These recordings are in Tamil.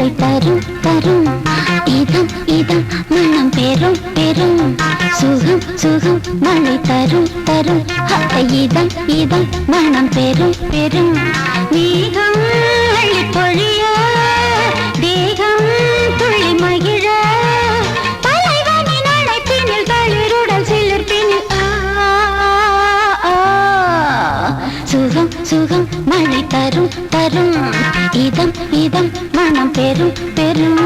மழை தரும் தரும் இதம் இதம் மனம் பெரும் பெரும் சுகம் சுகம் மழை தரும் தரும் இதம் இதம் மனம் பெரும் பெரும் மேகம் அள்ளி பொழிய தேகம் துள்ளி மகிழ தலைவனின் அழைப்பினில் தளிருடல் சிலிர்ப்பினில் சுகம் சுகம் மழை தரும் தரும் இதம் இதம் மனம் பெரும் பெரும்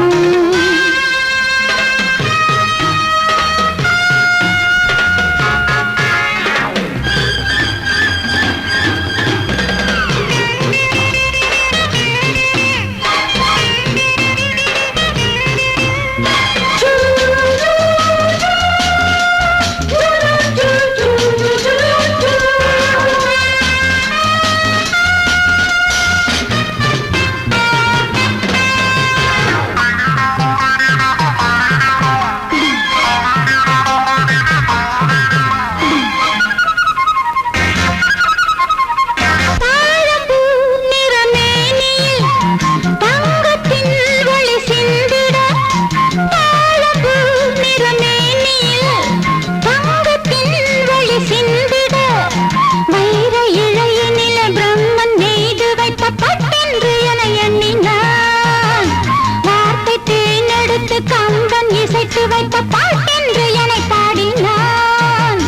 வைத்த பாட்டென்று என்னை பாடினான்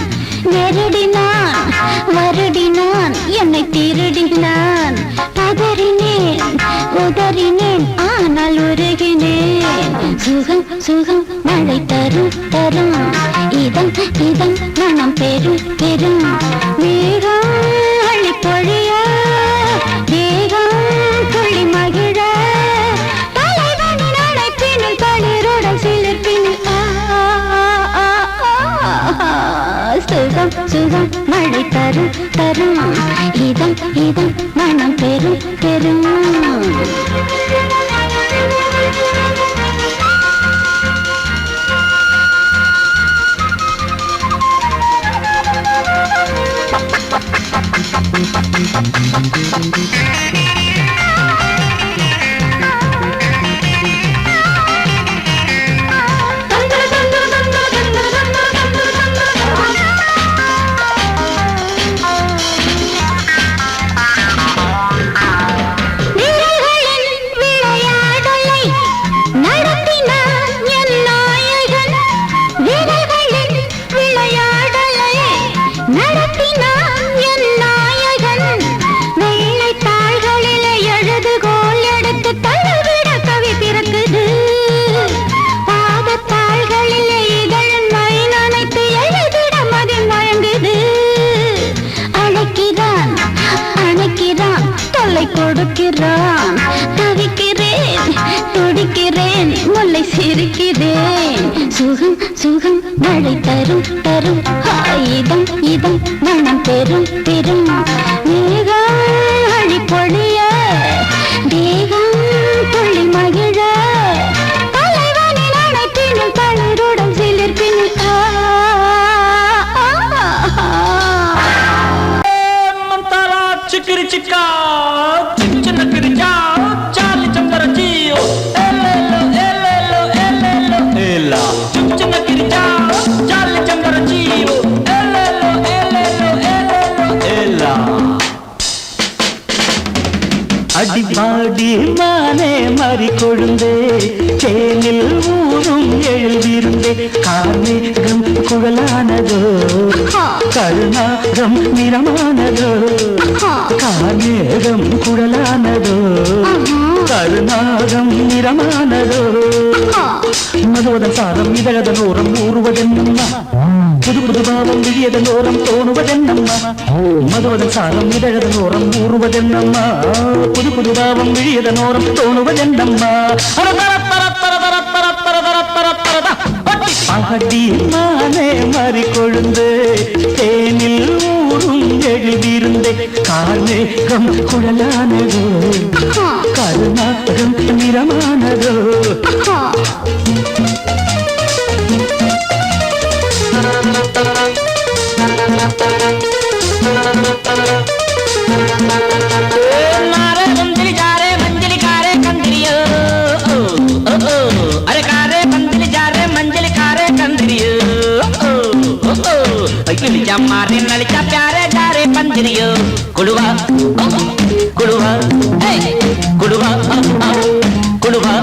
நெருடினான் வருடினான் என்னை திருடினான் பதறினேன் உதறினேன் ஆனால் உருகினேன் சுகம் சுகம் மழை தரும் தரும் இதம் இதம் மனம் பெரும் பெரும் மேகம் அள்ளி பொழிய தேகம் துள்ளி மகிழ தலைவனின் அழைப்பினில் தளிருடன் சிலிர்ப்பினில் சுகம் சுகம் மழை தரும் தரும் இதம் இதம் மனம் பெரும் பெரும் கொடுக்கிறான் தவிக்கிறேன் துடிக்கிறேன் முல்லை சிரிக்கிறேன் சுகம் சுகம் மழை தரும் தரும் இதம் இதம் மனம் பெரும் பெரும் மேகம் அழி பொழிய தேகம் துள்ளி மகிழ தலைவனின் அழைப்பினில் தளிருடன் சிலிர்ப்பினில் चिकरी चिका चिकन करी जाओ चाली चंदर जियो एलेलो एलेलो एलेलो एला चिकन करी जाओ चाली चंदर जियो एलेलो एलेलो एलेलो एला அடிபாடி மானே மறி கொழுந்தே தேனில் ஊரும் எழுதிருந்தே கார்மேகம் குழலானதோ கருணாகம் நிறமானதோ கார்மேகம் குழலானதோ கருணாகம் நிறமானதோ மதுவதன் சாரம் இதழதன் ஓரம் ஊறுவதென்னம்மா புது புது பாவம் விழியதன் ஓரம் தோணுவதென்னம்மா மதுவதன் சாரம் இதழதன் ஓரம் ஊறுவதென்னம்மா புது புது பாவம் விழியதன் ஓரம் தோணுவதென்னம்மா அடி மானே மறி கொழுந்து தேனில் ஊரும் எழுதியிருந்தே கார்மேகம் குழலானதோ கருணாகம் நிறமானதோ கிழிச்சா மாறி நலிச்சா प्यारे डारे पंजरियो कुड़वा कुड़वा कुड़वा कुड़वा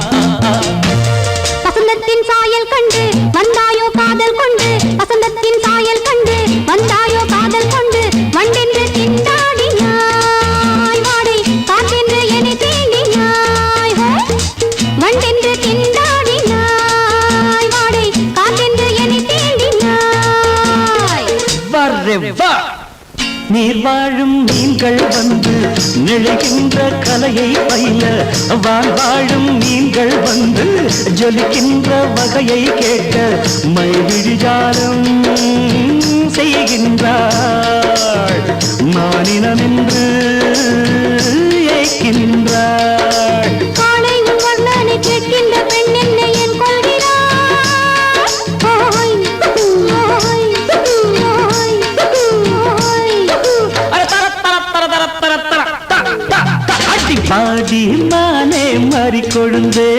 வசந்தத்தின் சாயல் கண்டு வந்தாயோ காதல் கொண்டு வசந்தத்தின் சாயல் கண்டு வந்தாயோ காதல் கொண்டு வண்டென்று திண்டாடினாய் வாடை காற்றென்று என்னை தீண்டினாய் வண்டென்று திண்டாடினாய் வாடை காற்றென்று என்னை தீண்டினாய் வரே வா நீர் வாழும் மீன்கள் வந்து நெழுகின்ற கலையை பயில வாழும் மீன்கள் வந்து ஜொலிக்கின்ற வகையை கேட்க மைவிழிஜாலம் செய்கின்றாள் மானினம் என்று ஏற்கின்றாள் காலை வர்ணனை கேட்கின்ற பெண் என்னை என் கொள்கிறாள் ஓய் ஓய் ஓய் பாடி மானே மாறிக்கொழுந்தே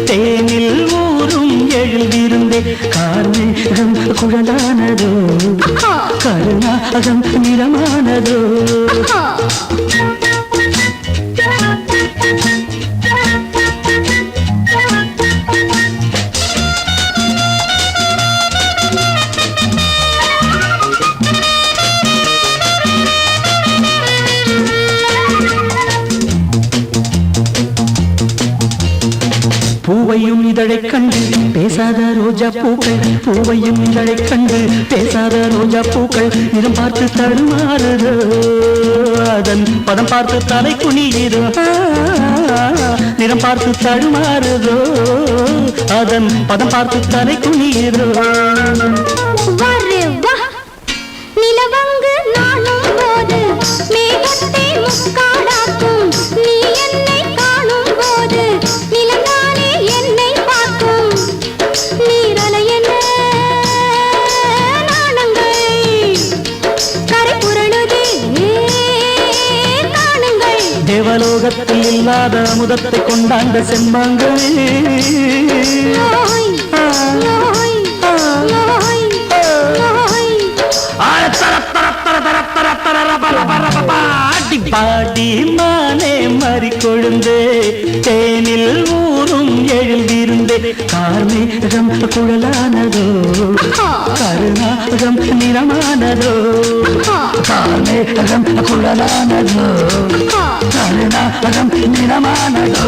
தேனில் ஊரும் எழுதிருந்தே கார்மேகம் குழலானதோ கருணாகம் நிறமானதோ பூவையும் இதழைக் கண்டு பேசாத ரோஜா பூக்கள் பூவையும் இதழைக் கண்டு பேசாத ரோஜா பூக்கள் நிறம் பார்த்து தடுமாறுதோ அதன் பதம் பார்த்து தலை குனியுதோ நிறம் பார்த்து தடுமாறுதோ அதன் பதம் பார்த்து தலை குனியுதோ நிலவங்கு நானும் போது மேகத்தை முக்காடாக்கும் நீ என்னை காணும் போது நிலங்கானே என்னை பார்க்கும் நீரலை என்ன நாணங்கள் கரை புரளுதே காணுங்கள் தேவலோகத்தில் இல்லாத அமுதத்தை கொண்டாண்ட செம்மாங்கள் பாடி மானே மாறிக்கொழுந்தே தேனில் ஊரும் எழுதிருந்தே கார்மேகம் குழலானதோ கருணாகம் நிறமானதோ கார்மேகம் குழலானதோ கருணாகம் நிறமானதோ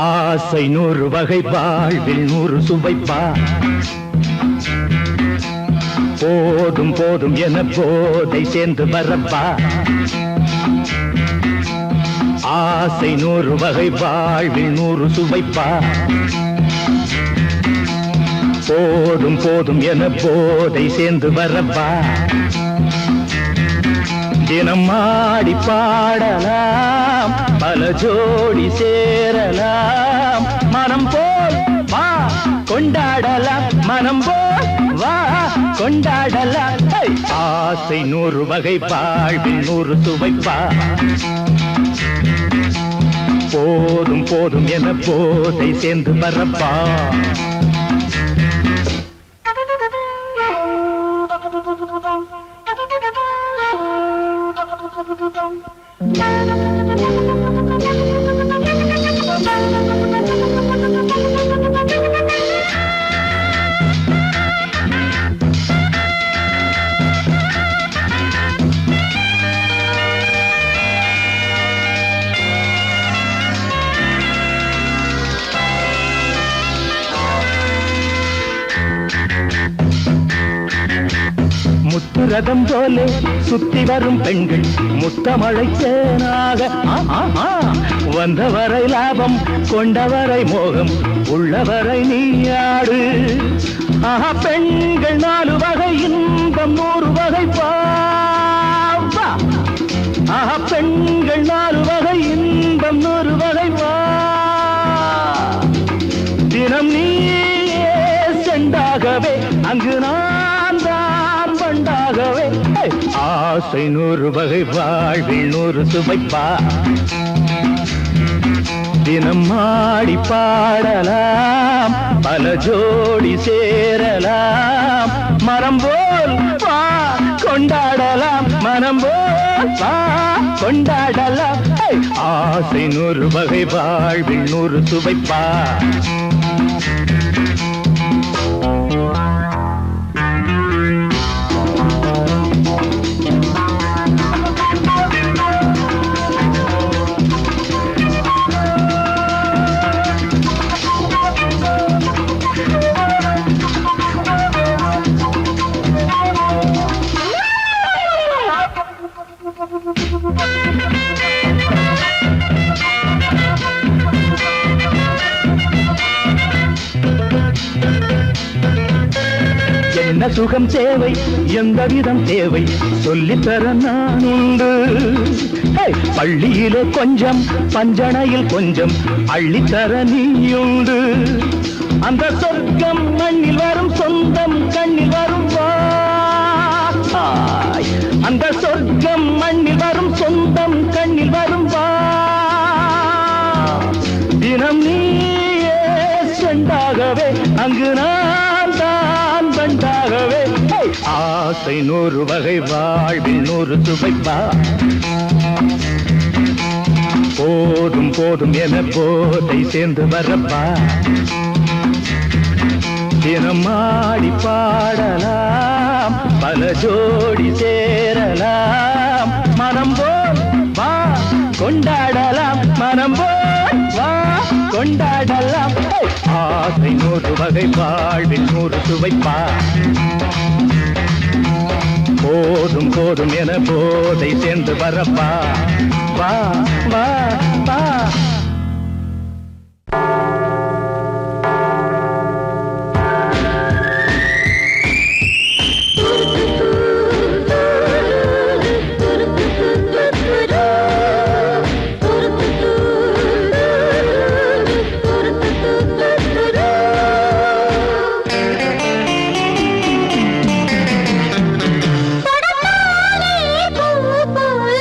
ஆசை 100 வகை வாழ்வில் 100 சுவைப்பா போதும் போதும் என போதை சேர்ந்து வரப்பா ஆசை 100 வகை வாழ்வில் 100 சுவைப்பா போதும் போதும் என போதை சேர்ந்து வரப்பா தினம் ஆடி பாடலாம் பல ஜோடி சேரலாம் மனம் போல் வா கொண்டாடலாம் மனம் போல் வா கொண்டாடலாம் ஆசை 100 வகை வாழ்வில் 100 சுவைப்பா போதும் போதும் என போதை சேர்ந்து வரப்பா முத்து சொகுசு ரதம் போலே சுத்தி வரும் பெண்கள் முத்தமழை தேனாக வந்தவரை லாபம் கொண்டவரை மோகம் உள்ளவரை நீயாடு பெண்கள் 4 வகை இன்பம் 100 வகை பாவா பெண்கள் 4 வகை இன்பம் 100 வகை வா தினம் நீயே செண்டாகவே அங்கு நான் தான் வண்டாகவே ஆசை 100 வகை வாழ்வில் 100 சுவைப்பா தினம் ஆடி பாடலாம் பல ஜோடி சேரலாம் மரம் போல் வா கொண்டாடலாம் மனம் போல் வா கொண்டாடலாம் ஆசை 100 வகை வாழ்வில் 100 சுவைப்பா என்ன சுகம் தேவை எந்த விதம் தேவை சொல்லித்தர நான் உண்டு பள்ளியிலே கொஞ்சம் பஞ்சனையில் கொஞ்சம் அள்ளித்தர நீயுண்டு அந்த சொர்க்கம் மண்ணில் வரும் சொந்தம் கண்ணில் வரும் அந்த சொர்க்கம் மண்ணில் வரும் சொந்தம் கண்ணில் வரும் தினம் நீயே செண்டாகவே அங்கு நான் தான் வண்டாகவே ஆசை 100 வகை வாழ்வில் 100 சுவைப்பா போதும் போதும் என போதை சேர்ந்து வரப்பா தினம் ஆடி பாடலாம் பல ஜோடி சேரலாம் மனம் போல் வா கொண்டாடலாம் மனம் போல் வா கொண்டாடலாம் ஆசை 100 வகை வாழ்வில் 100 சுவைப்பா போதும் போதும் என போதை சேர்ந்து வரப்பா வா வா வா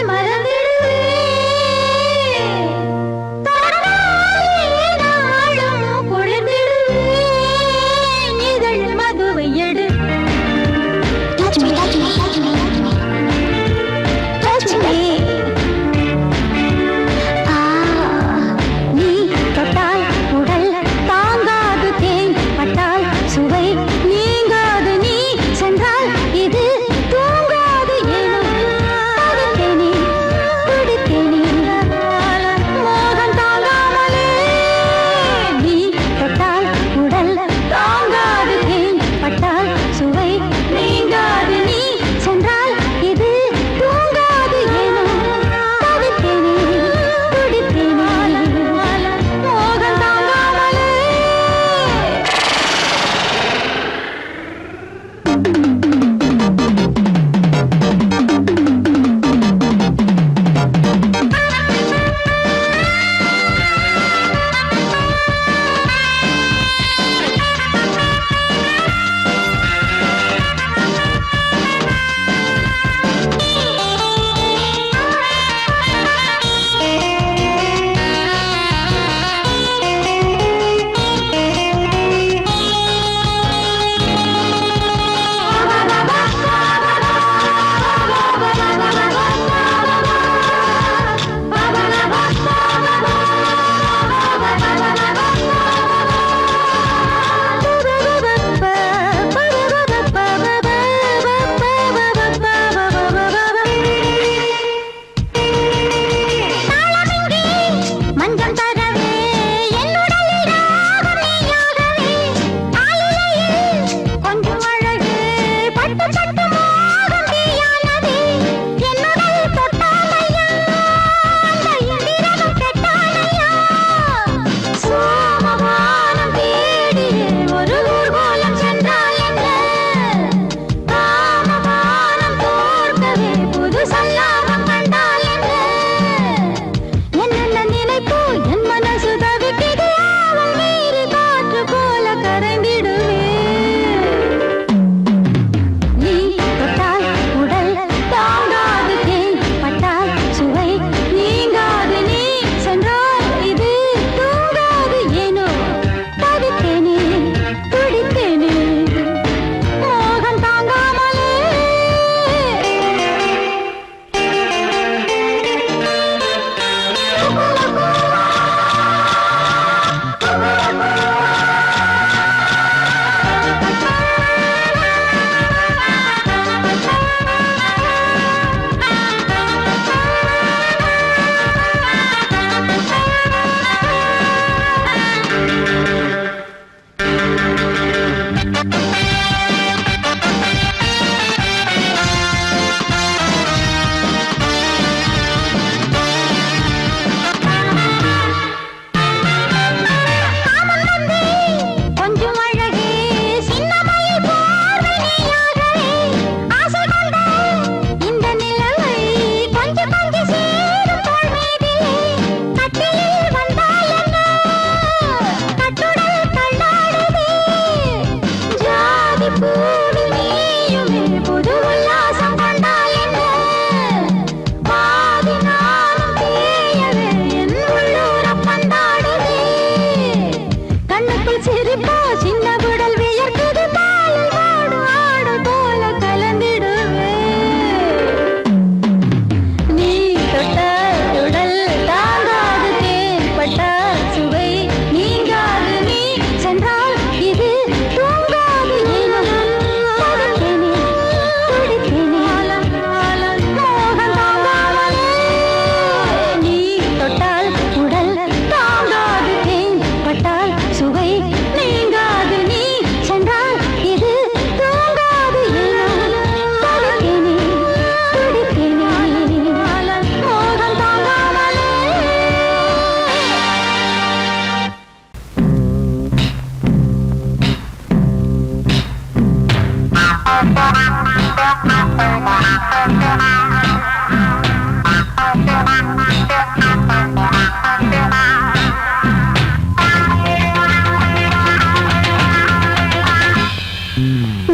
மறந்திடுவே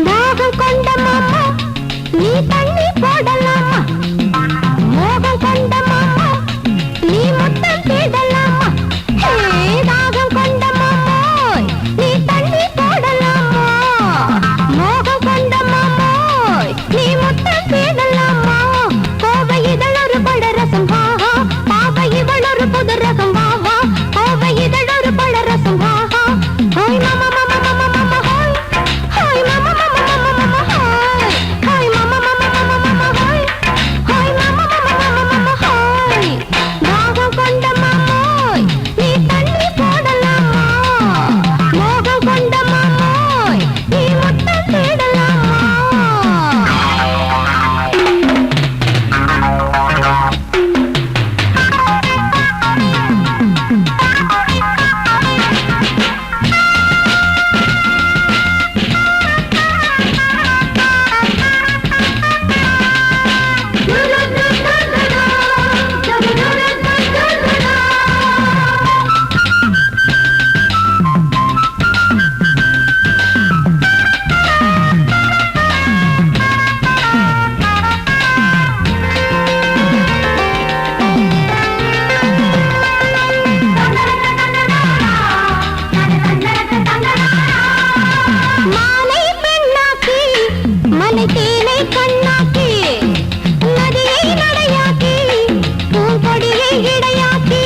தாகம் கொண்ட மாமா நீ தண்ணி போடலாமா மோகம் கொண்ட மாமா நீ முத்தம் தேடலாமா தாகம் கொண்ட மாமோய் நீ தண்ணி போடலாமா மோகம் கொண்ட மாமோய் நீ முத்தம் தேடலாமா கோவை இதழொரு பழரசம் வாஹா பாவை இவளொரு புது ரகம் வாஹா கோவை இதழொரு பழரசம் வாஹா ஹோய் மாமா மாமா மாமா மாமா ஹோய் ஹோய் மாமா மாமா மாமா மாமா ஹோய் ஹோய் மாமா மாமா மாமா மாமா ஹோய் ஹோய் மாமா மாமா மாமா மாமா ஹோய் தாகம் கொண்ட மாமோய் நீ தண்ணி போடலாமா மோகம் கொண்ட மாமோய் நீ முத்தம் தேடலாமா மாலை பெண்ணாக்கி மலை தேனை கண்ணாக்கி நதியை நடையாக்கி பூங்கொடியை இடையாக்கி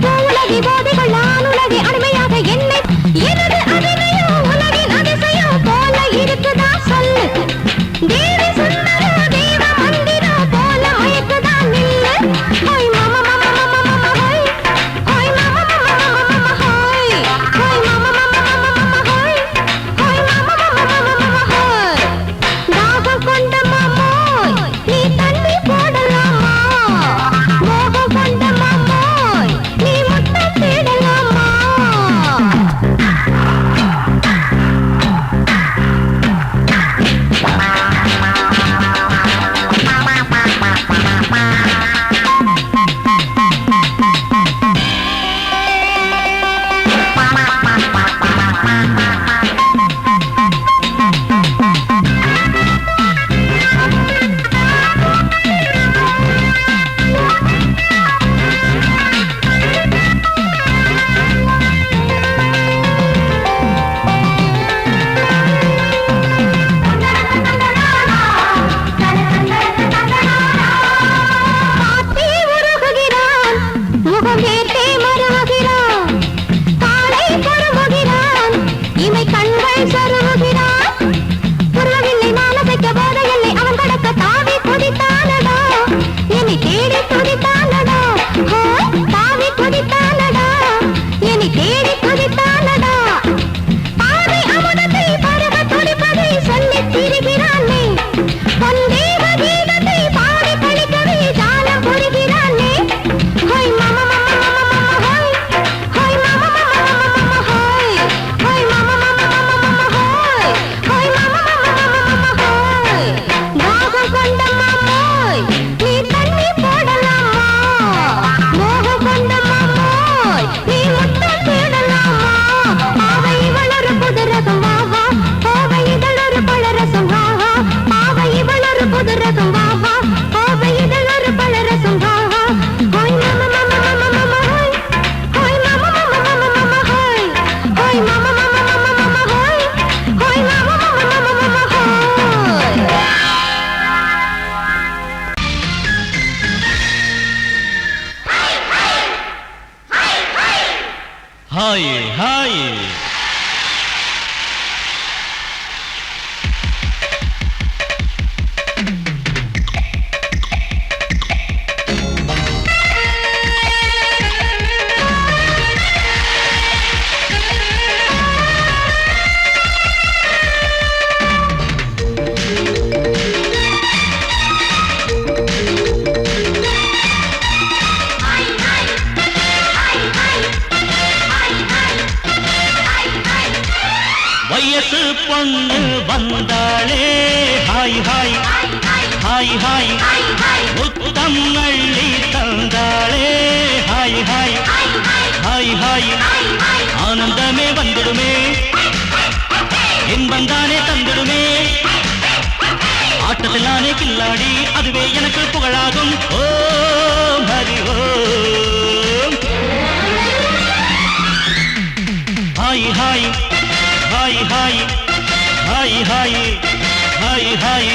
பூவுலகி போதைகள் ஆணுலகி அடிமையாக என்னை எனது அடிமையோ உலகின் அதிசயோ போல இருக்குதா சொல்லு தேவி சுந்தரோ தேவ மந்திரோ போல மயக்குதா நில்லு ஹோய் மாமா மாமா மாமா மாமா ஹோய் ஹோய் மாமா மாமா மாமா மாமா ஹோய் ஹோய் மாமா மாமா மாமா மாமா ஹோய் ஹோய் மாமா மாமா மாமா மாமா ஹோய் தாகம் கொண்ட மாமோய் நீ தண்ணி போடலாமா மோகம் கொண்ட மாமோய் நீ முத்தம் தேடலாமா பாத்தி உருகுகிறான் முகம் ஏற்றே மருவுகிறான் காலை பருவுகிறான் இமை கண்கள் சருவுகிறான் புருவவில்லை மானசைக்க போதையில்லை அவன் கடக்க தாவி குதித்தானடா என்னை தேடி துதித்தானடா தாவி குதித்தானடா என்னை தேடி குதித்தானடா பாதை அமுதத்தை பருவ துடிப்பதை சொல்லித் திரிகிறானே பொன்தேவ கீதத்தை பாடி கழிக்கவே ஜாலம் புரிகிறானே ஹோய் மாமா மாமா மாமா மாமா ஹோய் ஹோய் மாமா மாமா மாமா மாமா ஹோய் ஹோய் மாமா மாமா மாமா மாமா ஹோய் வயசு பொண்ணு வந்தாளே ஹாய் ஹாய் ஹாய் ஹாய் முத்தம் அள்ளி தந்தாளே ஹாய் ஹாய் ஹாய் ஹாய் ஆனந்தமே வந்துடுமே இன்பந்தானே தந்துடுமே ஆட்டத்தில் நானே கில்லாடி அதுவே எனக்கு புகழாகும் ஓ Hari Om hi hi hi hi hi hi hi hi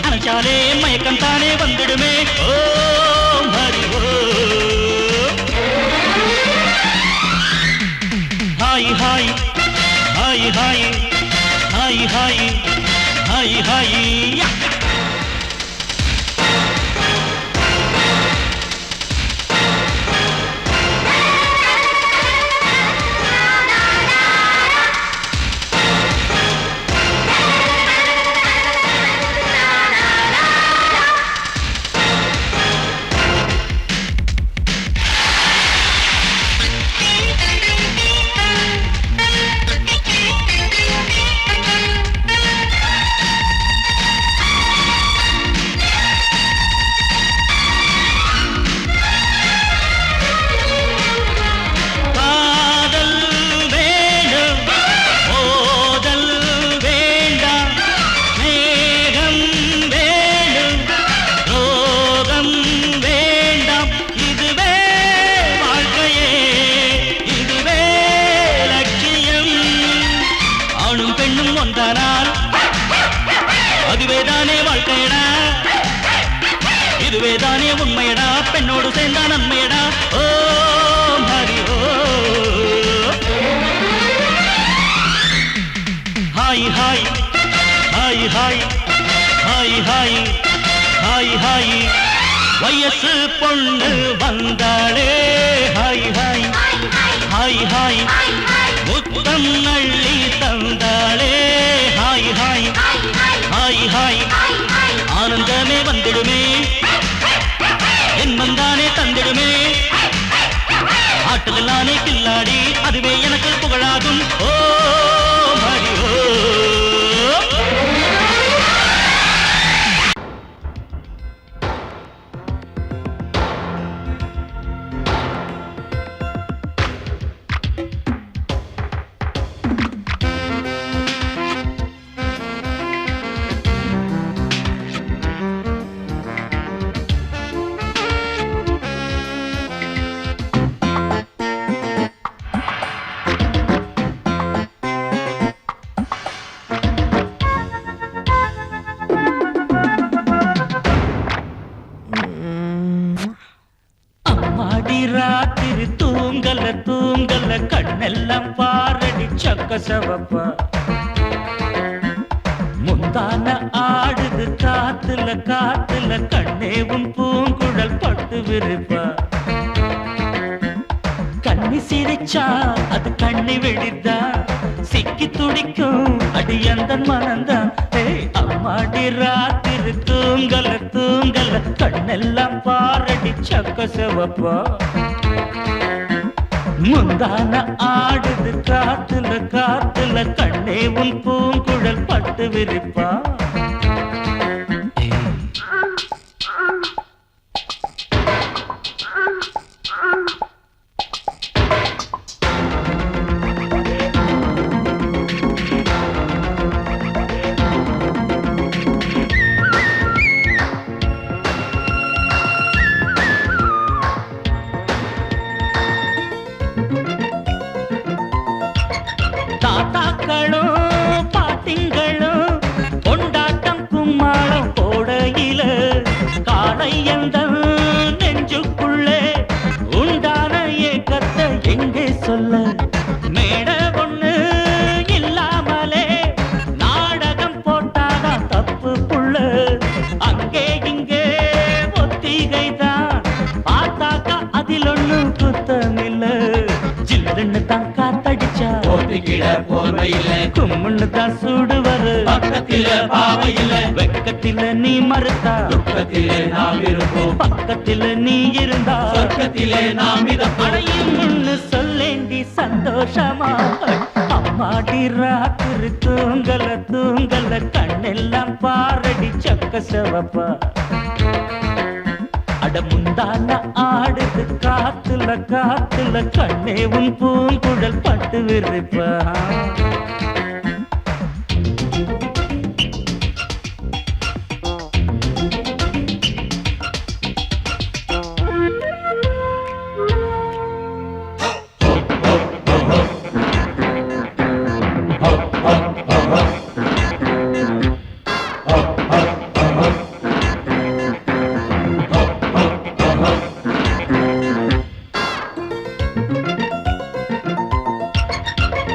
அணைச்சாலே மயக்கம் தானே வந்துடுமே ஓ Hari Om hi hi hi hi hi hi hi hi அதுவேதானே வாழ்க்கையடா இதுவேதானே உண்மையடா பெண்ணோடு சேர்ந்தா நன்மையடா ஓ Hari Om hi hi hi hi hi hi hi hi வயசு பொண்ணு வந்தாளே ஹாய் ஹாய் ஹாய் ஹாய் முத்தம் அள்ளி தந்தாளே ஹாய் ஹாய் ஹாய் ஹாய் ஆனந்தமே வந்துடுமே என்மந்தானே தந்திடுமே ஆட்டத்தில் நானே கில்லாடி அதுவே எனக்கு புகழாகும் ஓ ஹரி ஓம் ராத்திரி தூங்கல தூங்கல கண்ணெல்லாம் பாரடி சக்க சவப்பா முந்தான ஆடுது காத்துல காத்துல கண்ணேவும் பூங்குழல் பட்டு விருப்பா கண்ணி சிரிச்சா அது கண்ணி வெடிதா சிக்கி துடிக்கும் அடி அந்த மனந்தான் அம்மாடி ராத்திரி தூங்கல தூங்கல கண்ணெல்லாம் பாரடி சக்க சிவப்பா முந்தான ஆடுது காத்துல காத்துல கண்ணே உன் பூங்குழல் பட்டு விரிப்பா எங்கே சொல்ல மேட ஒண்ணு இல்லாமலே நாடகம் போட்டாதான் தப்பு புள்ள அங்கே இங்கே ஒத்திகைதான் பார்த்தாக்கா அதில் ஒண்ணு குத்தமில்ல ஜில்லுன்னு தான் காத்தடிச்சா கும்முன்னு தான் சூடு வரு பக்கத்தில பாவையில வெக்கத்தில நீ மறுத்தா துக்கத்திலே நாம் இருப்போம் பக்கத்தில நீ இருந்தா சொர்க்கத்திலே நாம் அடையும்னு சொல்லேண்டி சந்தோஷமா அம்மாடி ராத்திரி தூங்கல தூங்கல கண்ணெல்லாம் பாரடி சக்க செவப்பா அட முந்தான ஆடுது காத்துல காத்துல கண்ணே உன் பூங்குழல் பட்டு விரிப்பா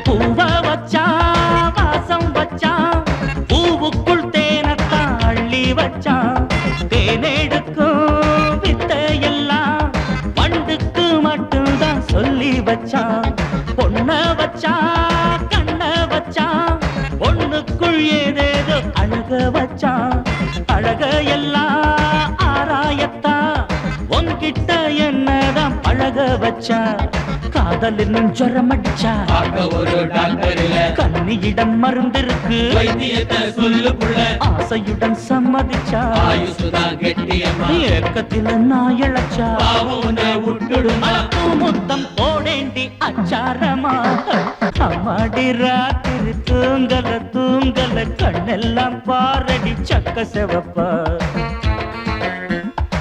பூவ வச்சான் வாசம் வச்சான் பூவுக்குள் தேனத்தான் அள்ளி வச்சான் தேனெடுக்கும் வித்தையெல்லாம் வண்டுக்கு மட்டும்தான் சொல்லி வச்சான் பொண்ண வச்சான் கண்ண வச்சான் பொண்ணுக்குள் ஏதேதோ அழக வச்சான் அழக எல்லாம் ஆராயத்தான் உன்கிட்ட என்னதான் பழக வச்சான் காதல் என்னும் ஜரம் அடிச்சா ஒரு டாக்டர் இல்ல கண்ணியிடம் மருந்திருக்கு வைத்தியத்தை சொல்லு புள்ள ஆசையுடன் சம்மதிச்சா ஆயுசுதான் கெட்டியம்மா ஏக்கத்தில நான் இழைச்சா பாவனை விட்டுடுமா முத்தம் போடேண்டி அச்சாரமா அம்மாடி ராத்திரி தூங்கல தூங்கல கண்ணெல்லாம் பாரடி சக்க செவப்பா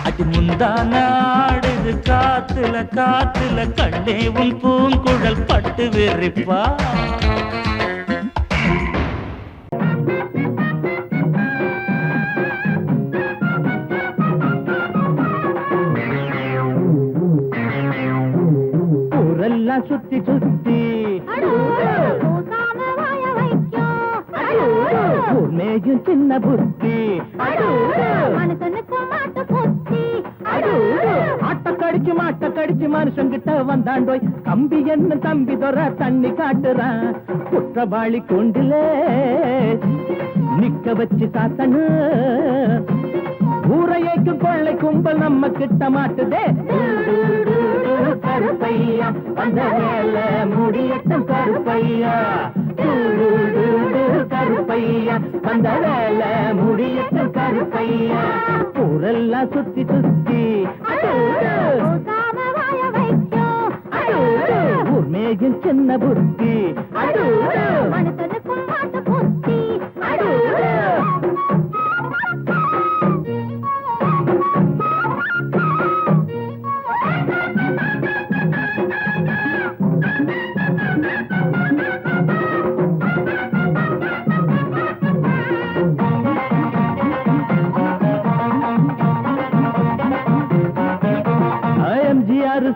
அடி முந்தான ஆடுது காத்துல காத்துல கண்ணே உன் பூங்குழல் பட்டு விரிப்பா ஊரெல்லாம் சுத்தி சுத்தி மேயும் சின்ன புத்தி ஆட்ட கடிச்சு மனுஷங்கிட்ட வந்தாண்டோய் கம்பி என்ன தம்பி தொற தண்ணி காட்டுறான் குற்றவாளி கொண்டில நிக்க வச்சு சாத்தனு ஊரையைக்கு கொள்ளை கும்பல் நம்ம கிட்ட மாட்டுதே கருப்பையா அந்த வேலை முடியட்டும் கருப்பையா கருப்பையா அந்த வேலை முடியட்டும் கருப்பையா ஊரெல்லாம் சுத்தி சுத்தி ஊர் மேயும் சின்ன புத்தி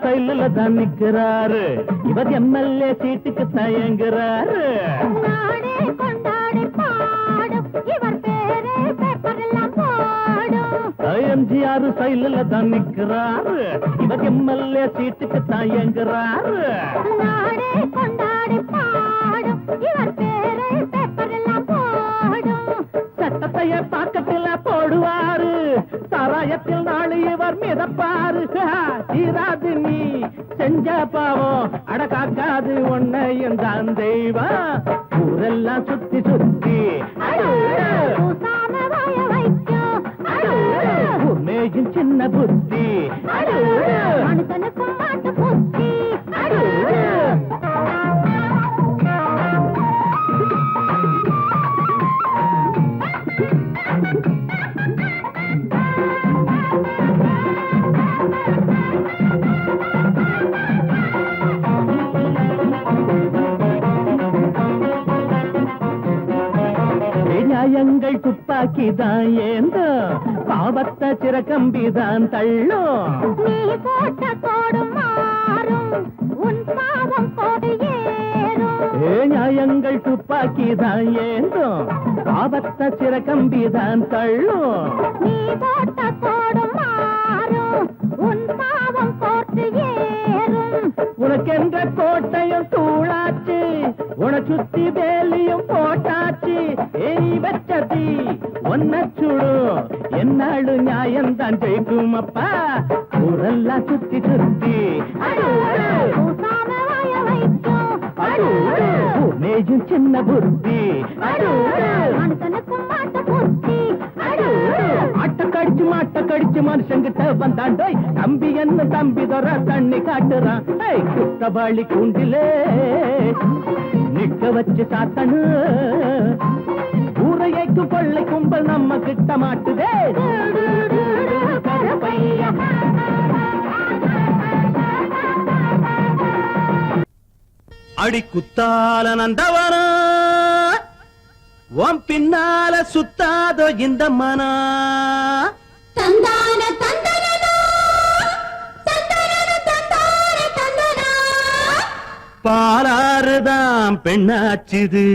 சைல தான் நிக்கிறாரு இவர் எம்எல்ஏ சீட்டுக்கு தயங்குறாரு எம்ஜிஆர் சைல தான் நிக்கிறாரு இவர் எம்எல்ஏ சீட்டுக்கு தயங்குறாரு சட்டத்தைய பாக்கத்துல போடுவாரு சாராயத்தில் நாளை இவர் மிதப்பாரு தீராது நீ செஞ்ச பாவம் அடக்காக்காது உன்னையும் தான் தெய்வம் ஊரெல்லாம் சுத்தி சுத்தி மேயும் சின்ன புத்தி நியாயங்கள் துப்பாக்கிதான் ஏந்தோ பாவத்தை சிறக்கம்பிதான் தள்ளும் நீ போட்ட கோடும் மாறும் உன் ஆலயங்கள் துப்பாக்கிதான் ஏந்தும், ஆபத்த சிறகம்பிதான் தள்ளும். நீ போட்ட கோடும் மாறும், உன் பாவம் போட்டு ஏறும். உனக்கென்ற கோட்டையும் தூளாச்சு, உன சுத்தி வேலியும் போட்டாச்சு. ஏய் வெச்சதி ஒன்ன சுடும், என்னாடு நியாயம்தான் ஜெயிக்கும் அப்பா. ஊரெல்லாம் சுத்தி சுத்தி பூசாம வாய வைக்கும். மேஜும் சின்ன புத்தி மனுஷனுக்கும் மாட்ட புத்தி. மாட்ட கடிச்சு மனுஷங்கிட்ட வந்தாண்டோய். தம்பி என்ன தம்பி தர தண்ணி காட்டுறான். குற்றவாளி கூண்டிலே நிக்க வச்சு சாத்தனு. ஊரையைக்கு கொள்ளை கும்பல் நம்ம கிட்ட மாட்டுதே. கருப்பையா அடி குத்தால நந்தவனா, உன் பின்னால சுத்தாதோ இந்த மனா. தந்தான தந்தனனா, தந்தனன தந்தான தந்தனா. பாலாறுதான் பெண்ணாச்சுது,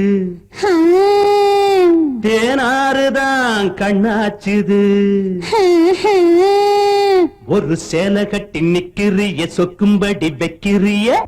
தேனாறுதான் கண்ணாச்சுது. ஒரு சேலை கட்டி நிக்கிறிய, சொக்கும்படி வைக்கிறிய.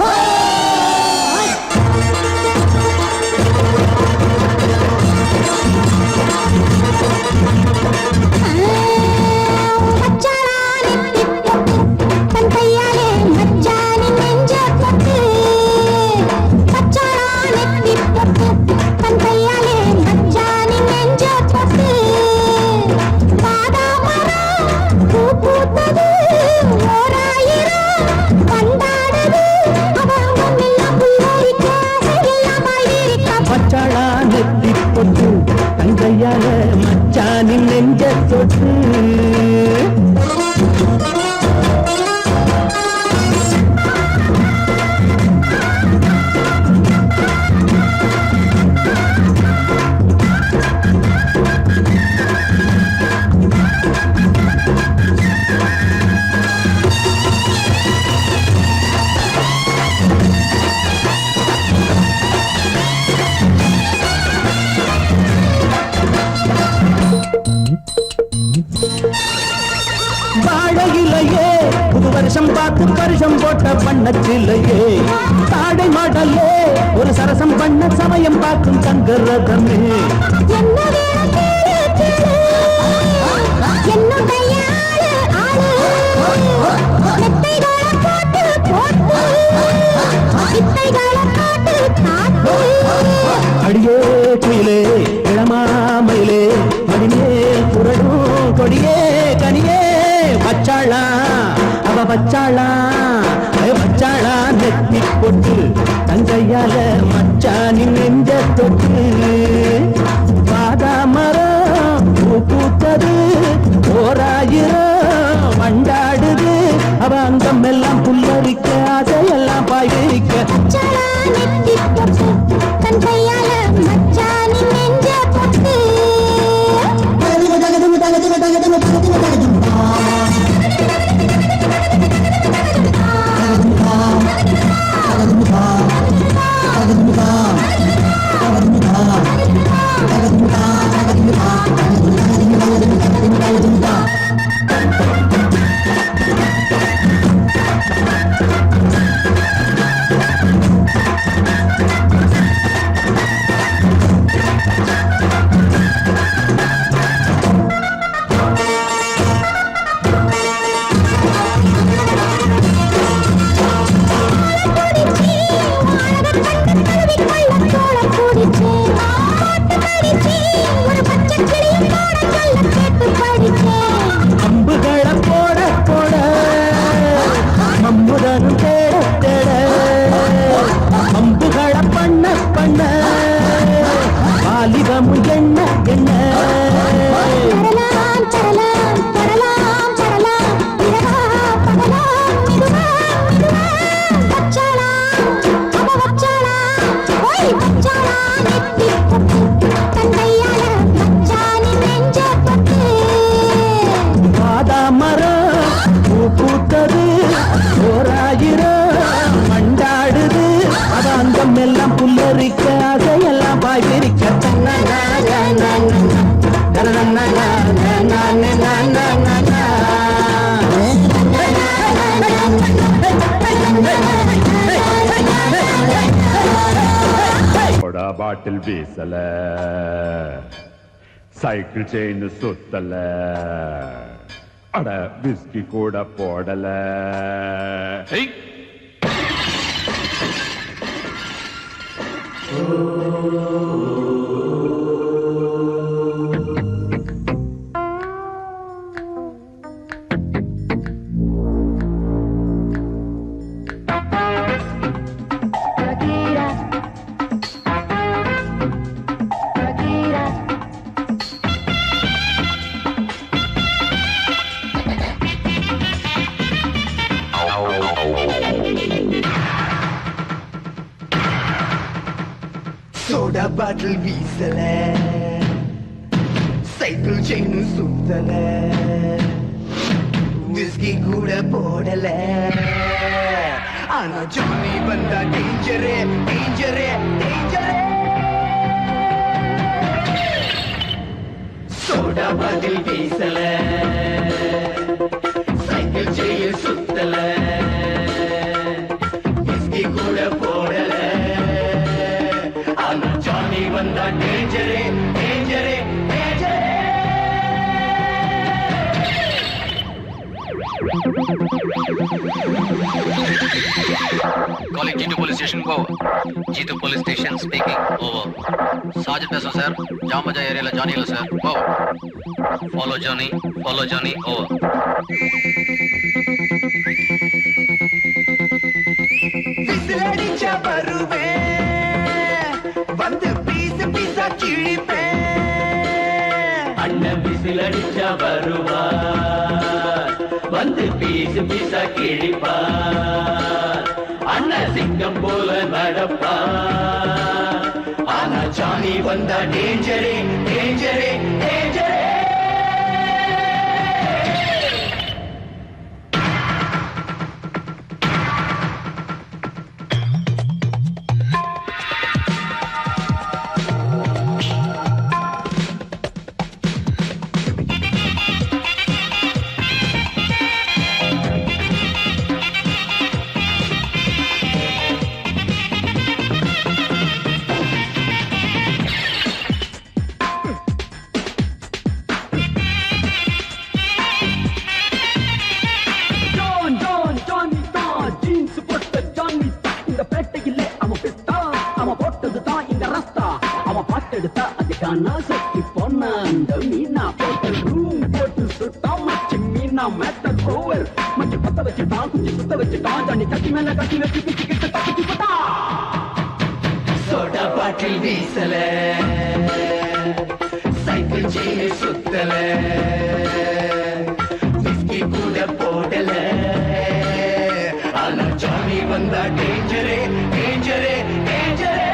தங்கையால மச்சானின் நெஞ்ச தொட்டு. வாழையிலையே புது வருஷம் பார்த்து பரிசம் போட்ட பண்ணச்சிலையே. தாடை மாடல்லே ஒரு சரசம் பண்ண சமயம் பார்க்கும் தங்கரதமே. அடியே குயிலே இளமாமயிலே, மடிமேல் புரடும் கொடியே கனியே. வச்சாளா அவ வச்சாளா, வச்சாளா நெத்தி போட்டு. தங்கையால மச்சானின் நெஞ்ச தொட்டு. பாதா மரம் பூ பூத்தது, ஓராயிரம் வண்டாடுது. அவ அங்கம் எல்லாம் புல்லரிக்க, அதையெல்லாம் பாய்விக்க. அம்புகளை போட போட மம்முதனும் தேட தேட. அம்புகளை பண்ண பண்ண வாலிபமும் என்ன என்ன. பாதா மரம் பூ பூத்தது, ஓராயிரம் மண்டாடுது. அவ அங்கம் எல்லாம் புல்லரிக்க. பாட்டில் வீசல சைக்கிள் செயின் சுத்தல அட விஸ்கி கூட போடல சோடா பாட்டில் வீசல சைக்கிள் செயின் சுத்தல விஸ்கி கூட போடல ஆனா ஜானி வந்தா டேஞ்சரே டேஞ்சரே டேஞ்சரே சோடா பாட்டில் வீசல சைக்கிள் செயின் சுத்தல விஸ்கி கூட போடல Johnny வந்தா டேஞ்சரே டேஞ்சரே டேஞ்சரே Calling G2 police station, over. G2 police station speaking, over. Sergeant Peso sir, Jamaja area la Johnny sir, over. Follow Johnny, over. விசிலடிச்சா வருவேன் வந்து பீஸ் பீஸா கிழிப்பேன் அண்ணன் விசில் அடிச்சா வருவார் வந்து பீசு பீசா கிழிப்பார் அண்ணன் சிங்கம் போல நடப்பார் ஆனா ஜானி வந்தா டேஞ்சரே டேஞ்சரே டேஞ்சரே சோடா பாட்டில் வீசல சைக்கிள் செயின் சுத்தல விஸ்கி கூட போடல ஆனா ஜானி வந்தா டேஞ்சரே டேஞ்சரே டேஞ்சரே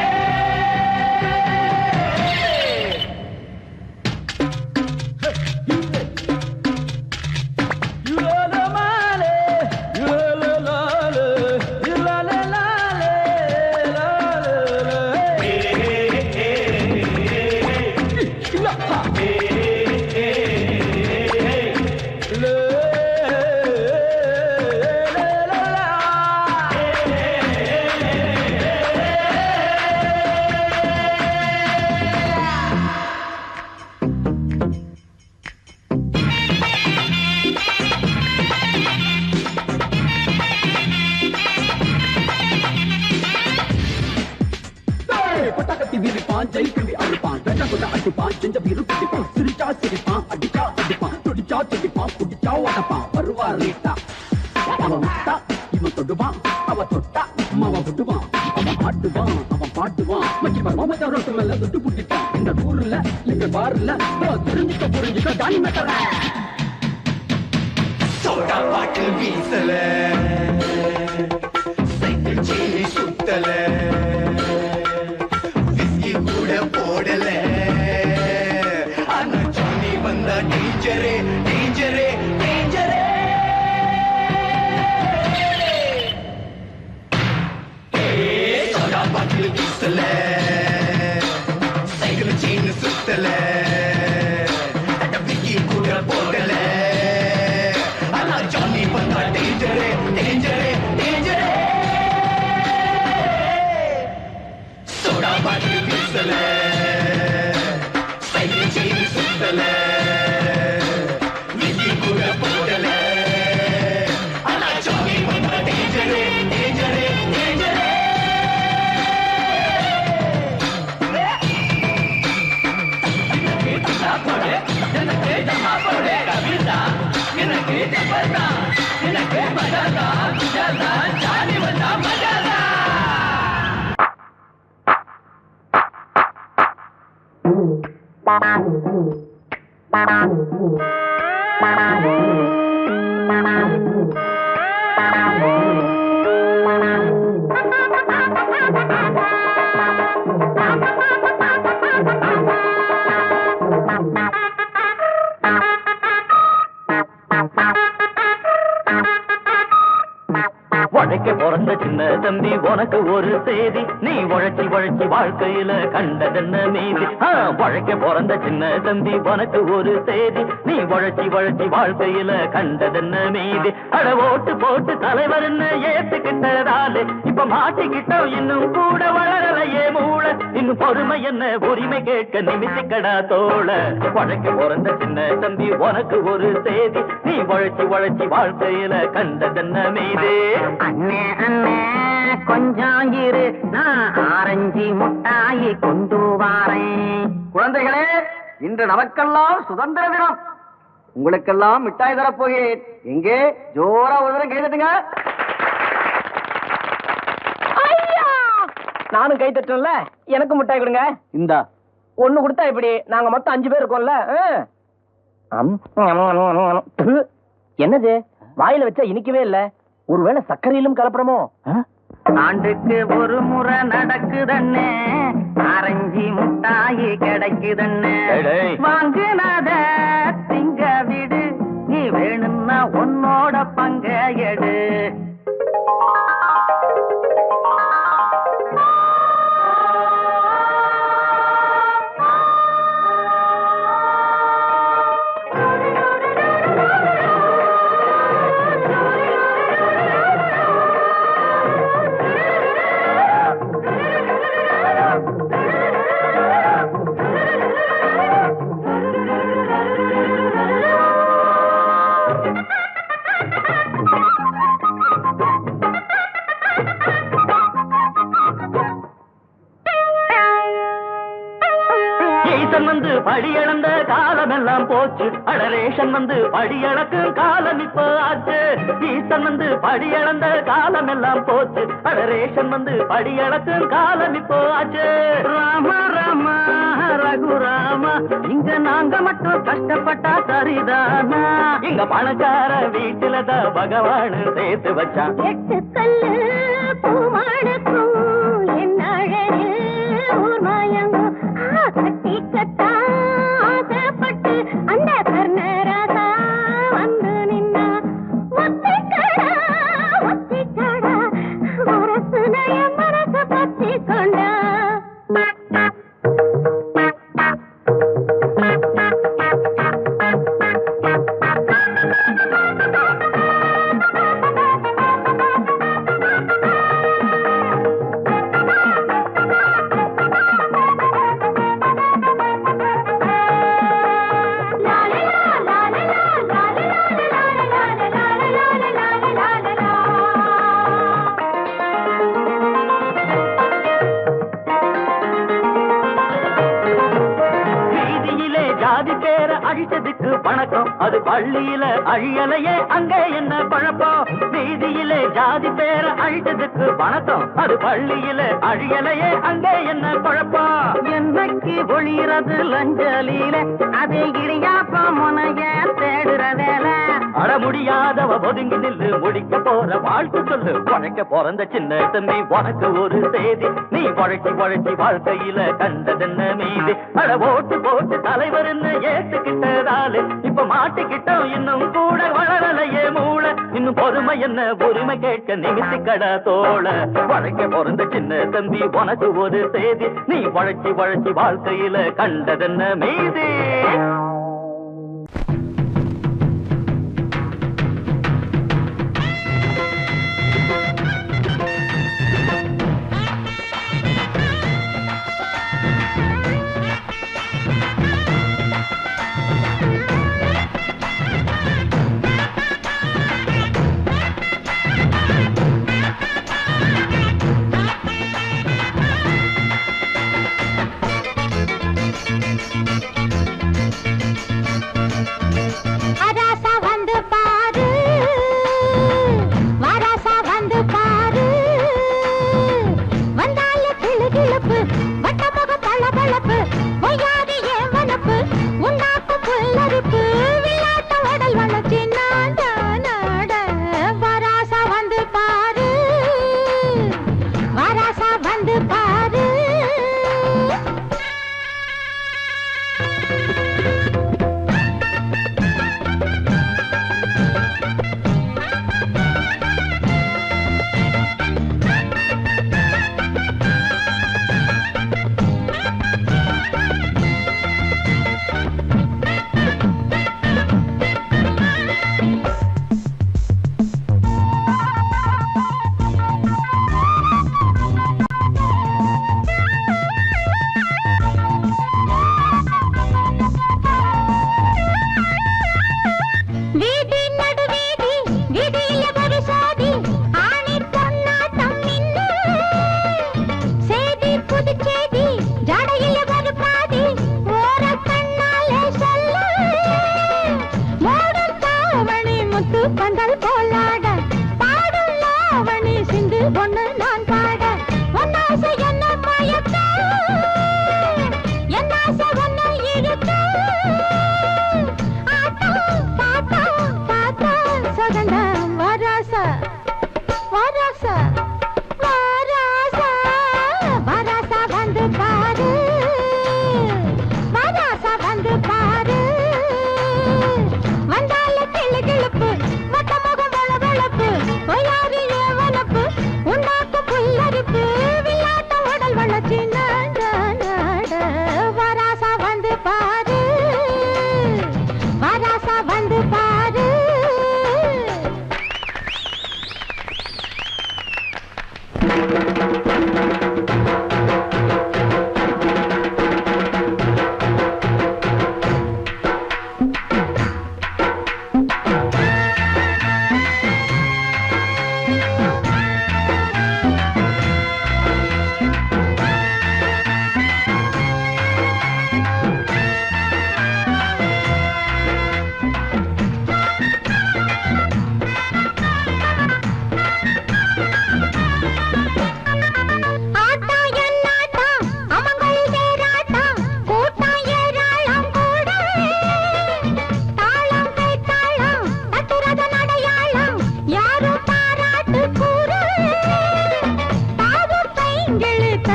சோடா பாட்டில் வீசல சைக்கிள் செயின் சுத்தல விஸ்கி கூட போடல ஆனா ஜானி வந்தா டேஞ்சரே டேஞ்சரே டேஞ்சரே சோடா பாட்டில் வீசல சைக்கிள் செயின் சுத்தல விஸ்கி கூட போடல ஆனா ஜானி வந்தா டேஞ்சரே டேஞ்சரே டேஞ்சரே சோடா பாட்டில் வீசல உழைக்க பிறந்த சின்ன தம்பி உனக்கு ஒரு செய்தி, நீ உழைச்சி உழைச்சி வாழ்க்கையில கண்டதென்ன மீதி. உழைக்க பிறந்த சின்ன தம்பி உனக்கு ஒரு செய்தி, நீ உழைச்சி உழைச்சி வாழ்க்கையில கண்டதென்ன மீதி. அட ஓட்டு போட்டு தலைவர்னு ஏத்துக்கிட்டதாலே இப்ப மாட்டிக்கிட்டோம், இன்னும் கூட வளரலையே மூளை. இன்னும் பொறுமை என்ன உரிமை கேட்க நிமித்திக்கடா தோள. உழைக்க பிறந்த சின்ன தம்பி உனக்கு ஒரு செய்தி, நீ உழைச்சி உழைச்சி வாழ்க்கையில கண்டதென்ன மீதி. அண்ணே அண்ணே கொஞ்சம் இரு, நான் ஆரஞ்சு முட்டாயி கொண்டு வாரேன். குழந்தைகளே, இன்று நமக்கெல்லாம் சுதந்திர தினம். உங்களுக்கெல்லாம் மிட்டாய் தரப்போகிறேன். எங்கே ஜோரா ஒரு தரம் கைதட்டுங்க. நானும் கை தட்டல, எனக்கு மிட்டாய் கொடுங்க. இந்தா ஒண்ணு கொடுத்தா இப்படி நாங்க மொத்தம் 5 பேர் இருக்கோம்ல. என்னது வாயில வச்சா இனிக்கவே இல்ல, ஒருவேளை சர்க்கரையிலும் கலப்படமோ? ஆண்டுக்கு ஒரு முறை நடக்குதண்ணே, ஆரஞ்சு முட்டாயி கிடைக்குதண்ணே. வாங்குனத திங்க விடு, நீ வேணும்னா உன்னோட பங்க எடு. வந்து படியளந்த காலம் எல்லாம் போச்சு, அடரேஷன் வந்து படியளக்கும் காலம் இப்போ ஆச்சு. ஈசன் வந்து படியளந்த காலம் எல்லாம் போச்சு, அடரேஷன் வந்து படியளக்கும் காலம் இப்போ ஆச்சு. ராம ராம ரகுராமா, இங்க நாங்க மட்டும் கஷ்டப்பட்டா சரிதானா? இங்க பணக்கார வீட்டுலதான் பகவான் சேர்த்து வச்சான். 8 கல்லு பூமாடக்கும் என் அழகு ஊர் மாயங்கோ கட்டி கட்டா ஆசைப்பட்டு அந்த கர்ணராசா வந்து நின்னா. ஒத்திக்கடா ஒத்திக்கடா மனசு நய மனசு பத்தி கொண்டா. அழிச்சதுக்கு வணக்கம், அது பள்ளியில அழியலையே அங்கே என்ன பழப்பம். வீதியிலே ஜாதி பேர அழிச்சதுக்கு வணக்கம், அது பள்ளியில அழியலையே அங்கே என்ன குழப்பம். என்னைக்கு ஒளிறது லஞ்சலியில அதே இடியாப்ப முனைய தேடுற வேலை. அட முடியாதவ ஒதுங்கி நில்லு, முடிக்க போற வாழ்க்கை சொல்லு. உழைக்க பிறந்த சின்ன தம்பி உனக்கு ஒரு செய்தி, நீ உழைச்சி உழைச்சி வாழ்க்கையில கண்டதென்ன மீதி. அட ஓட்டு போட்டு தலைவர்னு ஏத்துக்கிட்டதாலே இப்ப மாட்டிக்கிட்டோம், இன்னும் கூட வளரலையே மூளை. இன்னும் பொறுமை என்ன உரிமை கேட்க நிமித்திக்கடா தோள. உழைக்க பிறந்த சின்ன தம்பி உனக்கு ஒரு செய்தி, நீ உழைச்சி உழைச்சி வாழ்க்கையில கண்டதென்ன மீதி. வட்டாமுக பளபளப்பு பொய்யாதி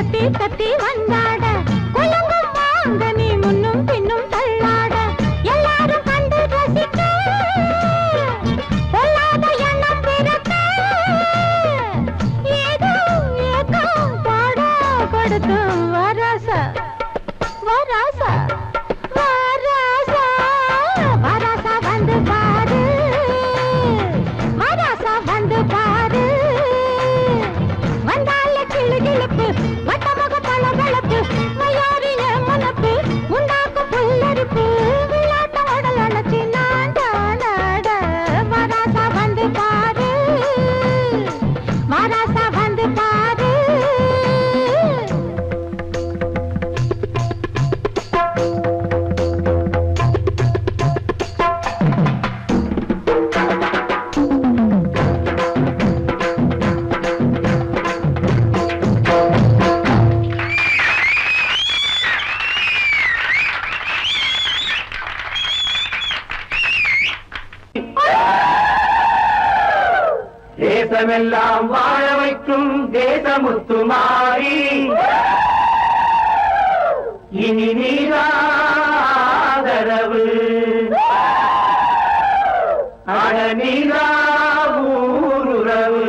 கத்தி கத்தி வந்தாட குலுங்கும் வாங்க நீ முன்னும் பின்னும் தள்ளாட எல்லாரும் கண்டு ரசிக்க பொல்லாத எண்ணம் பிறக்க ஏதோ ஏக்கம் பாட கொடுத்து வராசா வராசா வராசா வராசா வந்து பாரு வராசா வந்து பாரு வந்தால கிளு கிளப்பு வட்டமுக பளபளப்பு மயாரிய மனப்பு உண்டாக்கும் புல்லரிப்பு விளையாட்ட உடல் அணைச்சி நாட வராசா வந்து பாரு வராசா வந்து பாரு தேசமெல்லாம் வாழ வைக்கும் தேசமுத்துமாரி இனி நீராதரவு அட நீரா ஊருறவு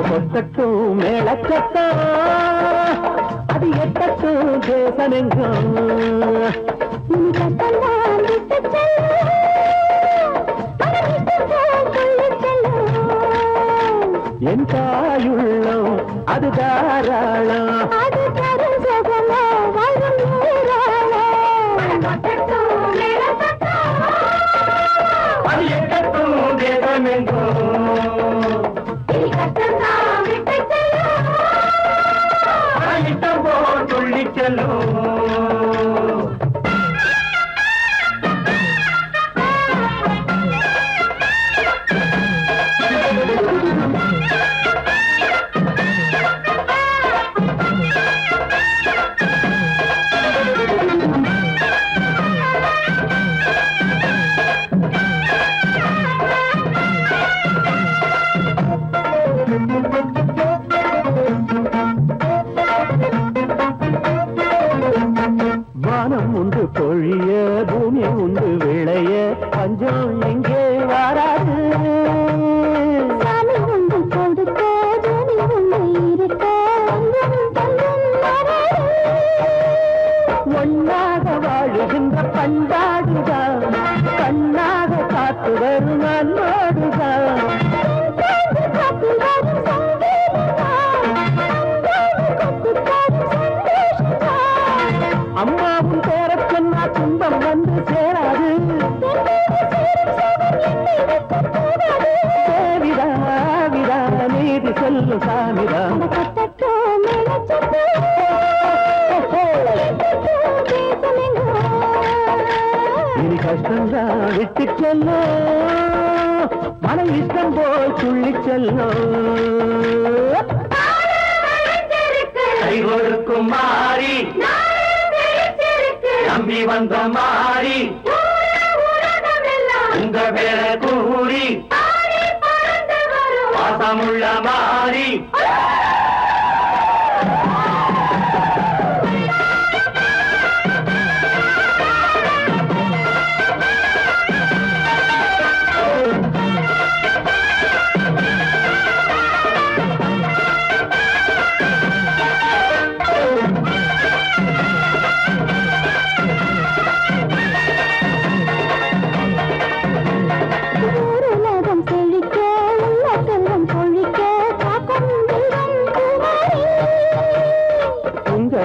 கொட்டட்டும் மேளச்சத்தம் அது எட்டட்டும் தேசமெங்கும் என் தாயுள்ளம் அது தாராளம் அது தரும் சுகமோ வரும் ஊராளோ அது எட்டட்டும் தேசமெங்கும் இட்டம் போல் துள்ளி செல்லும் வானம் உண்டு பொழிய பூமி உண்டு விளைய பஞ்சம் எங்கே வாராது சாமி உண்டு கொடுக்க ஜோதி உண்டு இருக்க ஒன்னாக வாழுகின்ற பண்பாடுதான் கண்ணாக காத்து வரும் அன்போடுதான் அம்மாவும் பேரச் சொன்னா துன்பம் வந்து சேராது தேவிதா விதா நீதி சொல்லும் சாமிதா இனி கஷ்டம்தான் விட்டு செல்லும் மன இஷ்டம் போல் துள்ளி செல்லும் கை கொடுக்கும் மாறி நம்பி வந்த மாறி உங்க பேர கூறி பாசமுள்ள மாறி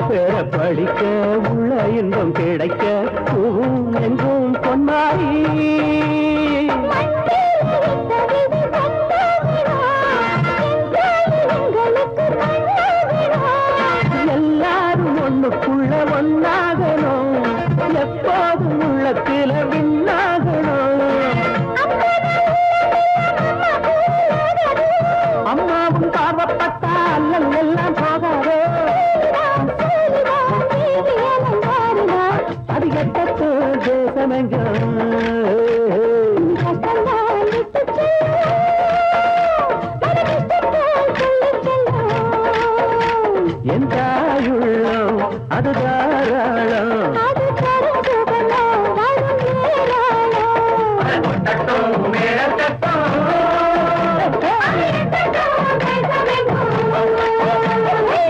பேர படிக்க உள்ள இன்பம் கிடைக்க பூவும் எங்கும் பொன்மாரி எல்லாரும் ஒண்ணுக்குள்ள ஒன்னாகணும் எப்போதும் உள்ளத்தில விண்ணாக கொட்டட்டும் மேடம் தட்டும்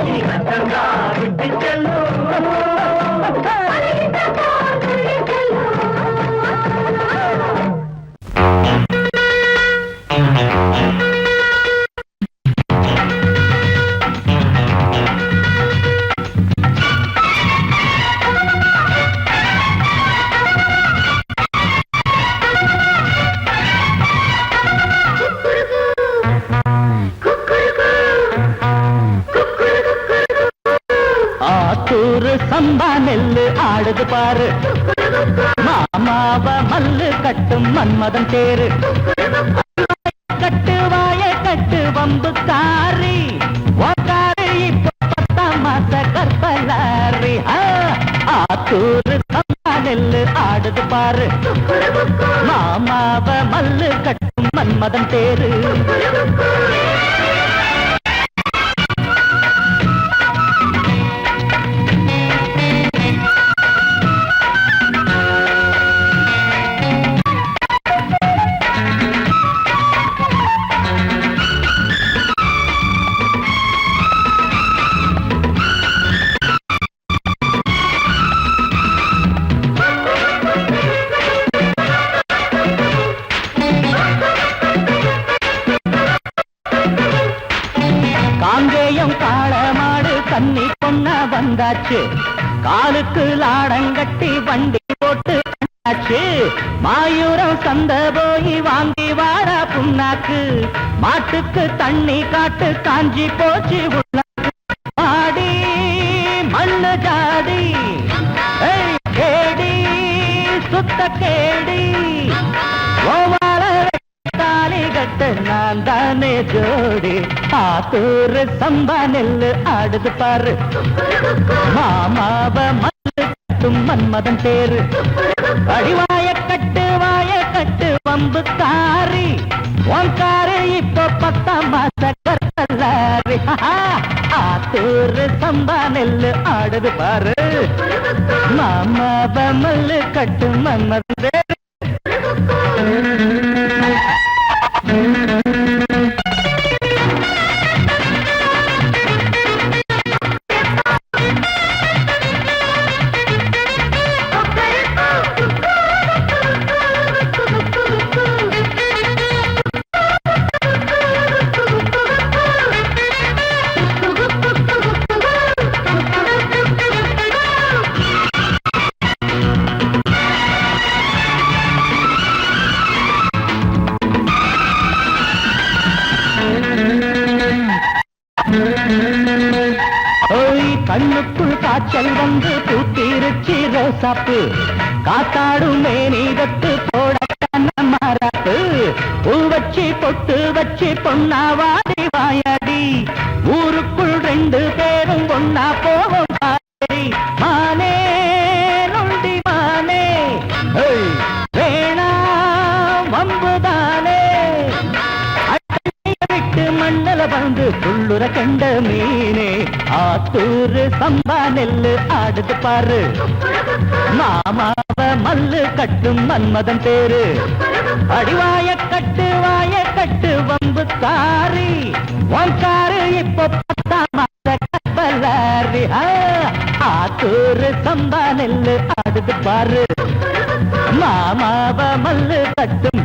நீ கட்டங்கா விட்டு செல்லும் சம்பா நெல்லு ஆடுது பாரு மாமாவ மல்லு கட்டும் மன்மதன் தேரு கட்டு வாய கட்டு வம்புக்காரி உக்காரு இப்ப 10 மாச கற்பலாரி ஆத்தூரு சம்பா நெல்லு ஆடுது பாரு மாமாவ மல்லு கட்டும் மன்மதன் தேரு கன்னி பொண்ண வந்தாச்சு காலுக்கு லாடங்கட்டி வண்டி போட்டு ஆச்சு மாயூரம் சந்த போய் வாங்கி வார புண்ணாக்கு மாட்டுக்கு தண்ணி காட்டு காஞ்சி போச்சு ஆடி மண்ணு ஜாடி கேடி சுத்த கேடி கட்டு நான் தானே ஜோடி ஆத்தூரு சம்பா நெல்லு ஆடுது பாரு மாமாவ மல்லு கட்டும் மன்மதன் தேரு அடிவாய கட்டு வம்புக்காரி உன்காரு இப்ப 10 மாச கற்பலாரி ஆத்தூரு சம்பா நெல்லு ஆடுது பாரு மாமாவ மல்லு கட்டும் மன்மதன் தேரு கண்ணுக்குள் காய்ச்சல் வந்து பூத்திருச்சி ரோசாப்பு காத்தாடும் மேனீதத்து போட மாறாப்பு பூ வச்சு பொட்டு வச்சு பொன்னாவாடி வாயாடி ஊருக்குள் 2 பேரும் ஒன்னா போவோம் மானே நொண்டி மானே வேணா வம்புதானே விட்டு மண்ணல வந்து புள்ளுற கண்ட மீனே ஆத்தூரு சம்பா நெல்லு ஆடுது பாரு மாமாவ மல்லு கட்டும் மன்மதன் தேரு அடிவாய கட்டு வம்புக்காரி உன்காரு இப்ப 10 மாச கற்பலாரி ஆத்தூரு சம்பா நெல்லு ஆடுது பாரு மாமாவ மல்லு கட்டும்